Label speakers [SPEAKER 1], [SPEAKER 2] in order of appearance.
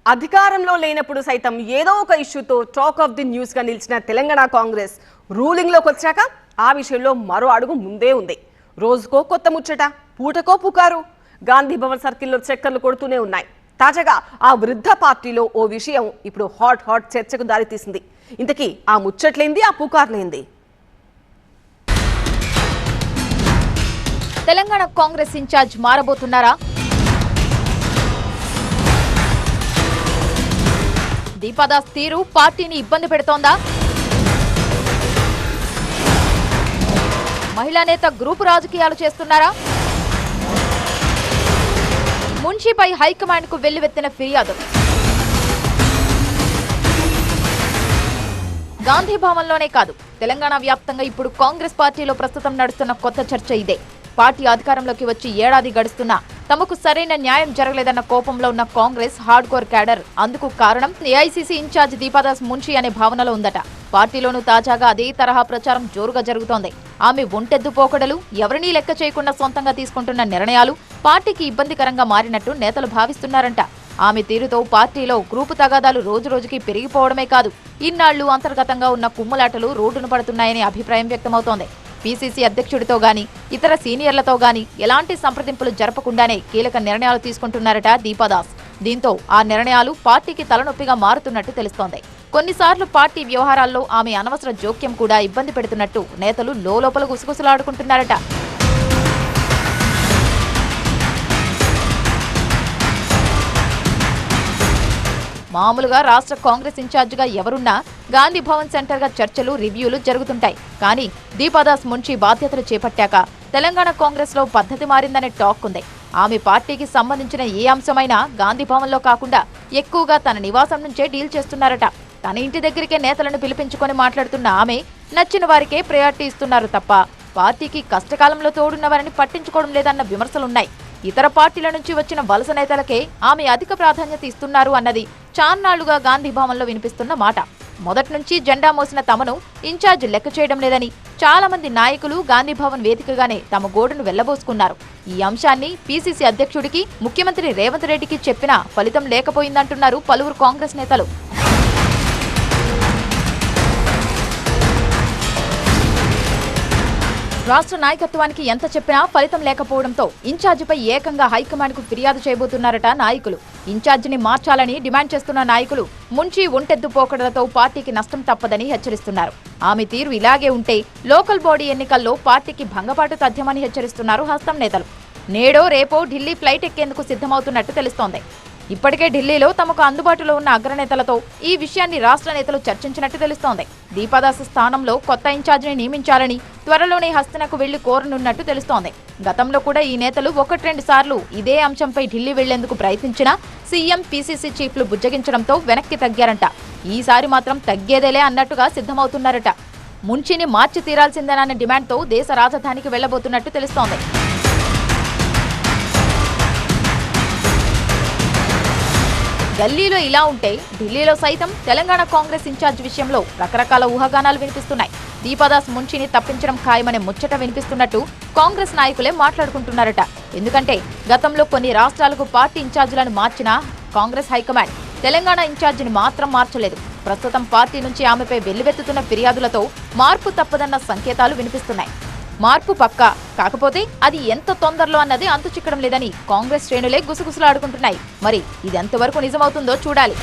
[SPEAKER 1] అధికారంలో లేనప్పుడు సైతం ఏదో ఒక ఇష్యూతో టాక్ ఆఫ్ ది న్యూస్ గా నిలిచిన తెలంగాణ కాంగ్రెస్ రూలింగ్ లోకి వచ్చాక ఆ విషయంలో మరో అడుగు ముందే ఉంది. రోజుకో కొత్త ముచ్చట, పూటకో పుకారు గాంధీ భవన్ సర్కిల్లో చక్కర్లు కొడుతూనే ఉన్నాయి. తాజాగా ఆ వృద్ధ పార్టీలో ఓ విషయం ఇప్పుడు హాట్ చర్చకు దారితీసింది. ఇంతకీ ఆ ముచ్చట్లేంది, ఆ పుకార్లేంది?
[SPEAKER 2] తెలంగాణ కాంగ్రెస్ ఇన్ఛార్జ్ మారబోతున్నారా? దీపాదాస్ తీరు పార్టీని ఇబ్బంది పెడుతోందా? మహిళా నేత గ్రూపు రాజకీయాలు చేస్తున్నారా? మున్షిపై హైకమాండ్ కు వెల్లువెత్తిన ఫిర్యాదు. గాంధీ భవన్లోనే కాదు, తెలంగాణ వ్యాప్తంగా ఇప్పుడు కాంగ్రెస్ పార్టీలో ప్రస్తుతం నడుస్తున్న కొత్త చర్చ ఇదే. పార్టీ అధికారంలోకి వచ్చి ఏడాది గడుస్తున్నా తమకు సరైన న్యాయం జరగలేదన్న కోపంలో ఉన్న కాంగ్రెస్ హార్డ్ కోర్ క్యాడర్ అందుకు కారణం ఏఐసీసీ ఇన్ఛార్జ్ దీపాదాస్ మున్షి అనే భావనలో ఉందట. పార్టీలోనూ తాజాగా అదే తరహా ప్రచారం జోరుగా జరుగుతోంది. ఆమె ఒంటెద్దు పోకడలు, ఎవరినీ లెక్క చేయకుండా సొంతంగా తీసుకుంటున్న నిర్ణయాలు పార్టీకి ఇబ్బందికరంగా మారినట్టు నేతలు భావిస్తున్నారంట. ఆమె తీరుతో పార్టీలో గ్రూపు తగాదాలు రోజురోజుకి పెరిగిపోవడమే కాదు, ఇన్నాళ్లు అంతర్గతంగా ఉన్న కుమ్ములాటలు రోడ్డును పడుతున్నాయనే అభిప్రాయం వ్యక్తమవుతోంది. పీసీసీ అధ్యక్షుడితో గాని ఇతర సీనియర్లతో గాని ఎలాంటి సంప్రదింపులు జరపకుండానే కీలక నిర్ణయాలు తీసుకుంటున్నారట దీపాదాస్. దీంతో ఆ నిర్ణయాలు పార్టీకి తలనొప్పిగా మారుతున్నట్టు తెలుస్తోంది. కొన్నిసార్లు పార్టీ వ్యవహారాల్లో ఆమె అనవసర జోక్యం కూడా ఇబ్బంది పెడుతున్నట్టు నేతలు లోపల గుసగుసలాడుకుంటున్నారట. మామూలుగా రాష్ట్ర కాంగ్రెస్ ఇన్ఛార్జిగా ఎవరున్నా గాంధీ భవన్ సెంటర్ గా చర్చలు, రివ్యూలు జరుగుతుంటాయి. కానీ దీపాదాస్ మున్షి బాధ్యతలు చేపట్టాక తెలంగాణ కాంగ్రెస్ లో పద్ధతి మారిందనే టాక్ ఉంది. ఆమె పార్టీకి సంబంధించిన ఏ అంశమైనా గాంధీ భవన్ లో కాకుండా ఎక్కువగా తన నివాసం నుంచే డీల్ చేస్తున్నారట. తన ఇంటి దగ్గరికే నేతలను పిలిపించుకొని మాట్లాడుతున్న ఆమె నచ్చిన వారికే ప్రయారిటీ ఇస్తున్నారు తప్ప పార్టీకి కష్టకాలంలో తోడున్నవారిని పట్టించుకోవడం లేదన్న విమర్శలున్నాయి. ఇతర పార్టీల నుంచి వచ్చిన వలస నేతలకే ఆమె అధిక ప్రాధాన్యత ఇస్తున్నారు అన్నది చాన్నాళ్లుగా గాంధీ భవన్లో వినిపిస్తున్న మాట. మొదటి నుంచి జెండా మోసిన తమను ఇన్ఛార్జ్ లెక్క చేయడం లేదని చాలా మంది నాయకులు గాంధీ భవన్ వేదికగానే తమ గోడును వెళ్లబోసుకున్నారు. ఈ అంశాన్ని పీసీసీ అధ్యక్షుడికి, ముఖ్యమంత్రి రేవంత్ రెడ్డికి చెప్పినా ఫలితం లేకపోయిందంటున్నారు పలువురు కాంగ్రెస్ నేతలు. రాష్ట్ర నాయకత్వానికి ఎంత చెప్పినా ఫలితం లేకపోవడంతో ఇన్ఛార్జిపై ఏకంగా హైకమాండ్ కు ఫిర్యాదు చేయబోతున్నారట నాయకులు. ఇన్ఛార్జిని మార్చాలని డిమాండ్ చేస్తున్న నాయకులు మున్షి ఒంటెద్దు పోకడలతో పార్టీకి నష్టం తప్పదని హెచ్చరిస్తున్నారు. ఆమె తీరు ఇలాగే ఉంటే లోకల్ బాడీ ఎన్నికల్లో పార్టీకి భంగపాటు తథ్యమని హెచ్చరిస్తున్నారు హస్తం నేతలు. నేడో రేపో ఢిల్లీ ఫ్లైట్ ఎక్కేందుకు సిద్ధమవుతున్నట్టు తెలుస్తోంది. ఇప్పటికే ఢిల్లీలో తమకు అందుబాటులో ఉన్న అగ్రనేతలతో ఈ విషయాన్ని రాష్ట్ర నేతలు చర్చించినట్టు తెలుస్తోంది. దీపాదాస్ స్థానంలో కొత్త ఇన్ఛార్జిని నియమించాలని త్వరలోనే హస్తనకు వెళ్లి కోరనున్నట్టు తెలుస్తోంది. గతంలో కూడా ఈ నేతలు 1-2 సార్లు ఇదే అంశంపై ఢిల్లీ వెళ్లేందుకు ప్రయత్నించినా సీఎం, పీసీసీ చీఫ్లు బుజ్జగించడంతో వెనక్కి తగ్గారంట. ఈసారి మాత్రం తగ్గేదేలే అన్నట్టుగా సిద్ధమవుతున్నారట. మున్షిని మార్చి తీరాల్సిందేనన్న డిమాండ్తో దేశ రాజధానికి వెళ్లబోతున్నట్టు తెలుస్తోంది. ఢిల్లీలో ఇలా ఉంటే ఢిల్లీలో సైతం తెలంగాణ కాంగ్రెస్ ఇన్ఛార్జ్ విషయంలో రకరకాల ఊహాగానాలు వినిపిస్తున్నాయి. దీపాదాస్ మున్షిని తప్పించడం ఖాయమనే ముచ్చట వినిపిస్తున్నట్టు కాంగ్రెస్ నాయకులే మాట్లాడుకుంటున్నారట. ఎందుకంటే గతంలో కొన్ని రాష్ట్రాలకు పార్టీ ఇన్ఛార్జీలను మార్చిన కాంగ్రెస్ హైకమాండ్ తెలంగాణ ఇన్ఛార్జిని మాత్రం మార్చలేదు. ప్రస్తుతం పార్టీ నుంచి ఆమెపై వెల్లువెత్తుతున్న ఫిర్యాదులతో మార్పు తప్పదన్న సంకేతాలు వినిపిస్తున్నాయి. మార్పు పక్కా, కాకపోతే అది ఎంత తొందరలో అన్నది అంతు చిక్కడం లేదని కాంగ్రెస్ శ్రేణులే గుసగుసలాడుకుంటున్నాయి. మరి ఇది ఎంతవరకు నిజమవుతుందో చూడాలి.